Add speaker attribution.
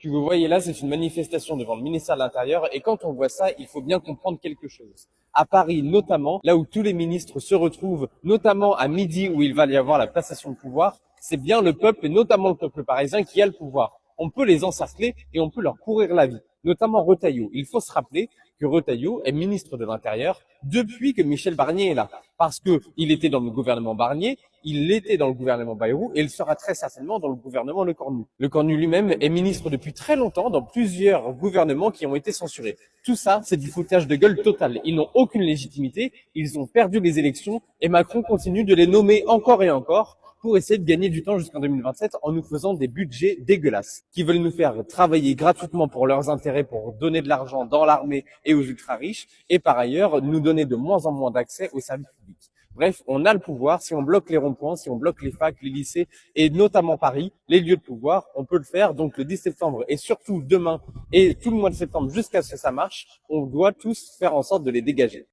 Speaker 1: Que vous voyez là, c'est une manifestation devant le ministère de l'Intérieur et quand on voit ça, il faut bien comprendre quelque chose. À Paris notamment, là où tous les ministres se retrouvent, notamment à midi où il va y avoir la passation de pouvoir, c'est bien le peuple et notamment le peuple parisien qui a le pouvoir. On peut les encercler et on peut leur pourrir la vie, notamment Retailleau. Il faut se rappeler que Retailleau est ministre de l'Intérieur depuis que Michel Barnier est là. Parce que il était dans le gouvernement Barnier, il était dans le gouvernement Bayrou et il sera très certainement dans le gouvernement Lecornu. Lecornu lui-même est ministre depuis très longtemps dans plusieurs gouvernements qui ont été censurés. Tout ça, c'est du foutage de gueule total. Ils n'ont aucune légitimité, ils ont perdu les élections et Macron continue de les nommer encore et encore pour essayer de gagner du temps jusqu'en 2027 en nous faisant des budgets dégueulasses, qui veulent nous faire travailler gratuitement pour leurs intérêts, pour donner de l'argent dans l'armée et aux ultra-riches, et par ailleurs nous donner de moins en moins d'accès aux services publics. Bref, on a le pouvoir, si on bloque les ronds-points, si on bloque les facs, les lycées, et notamment Paris, les lieux de pouvoir, on peut le faire. Donc le 10 septembre, et surtout demain, et tout le mois de septembre jusqu'à ce que ça marche, on doit tous faire en sorte de les dégager.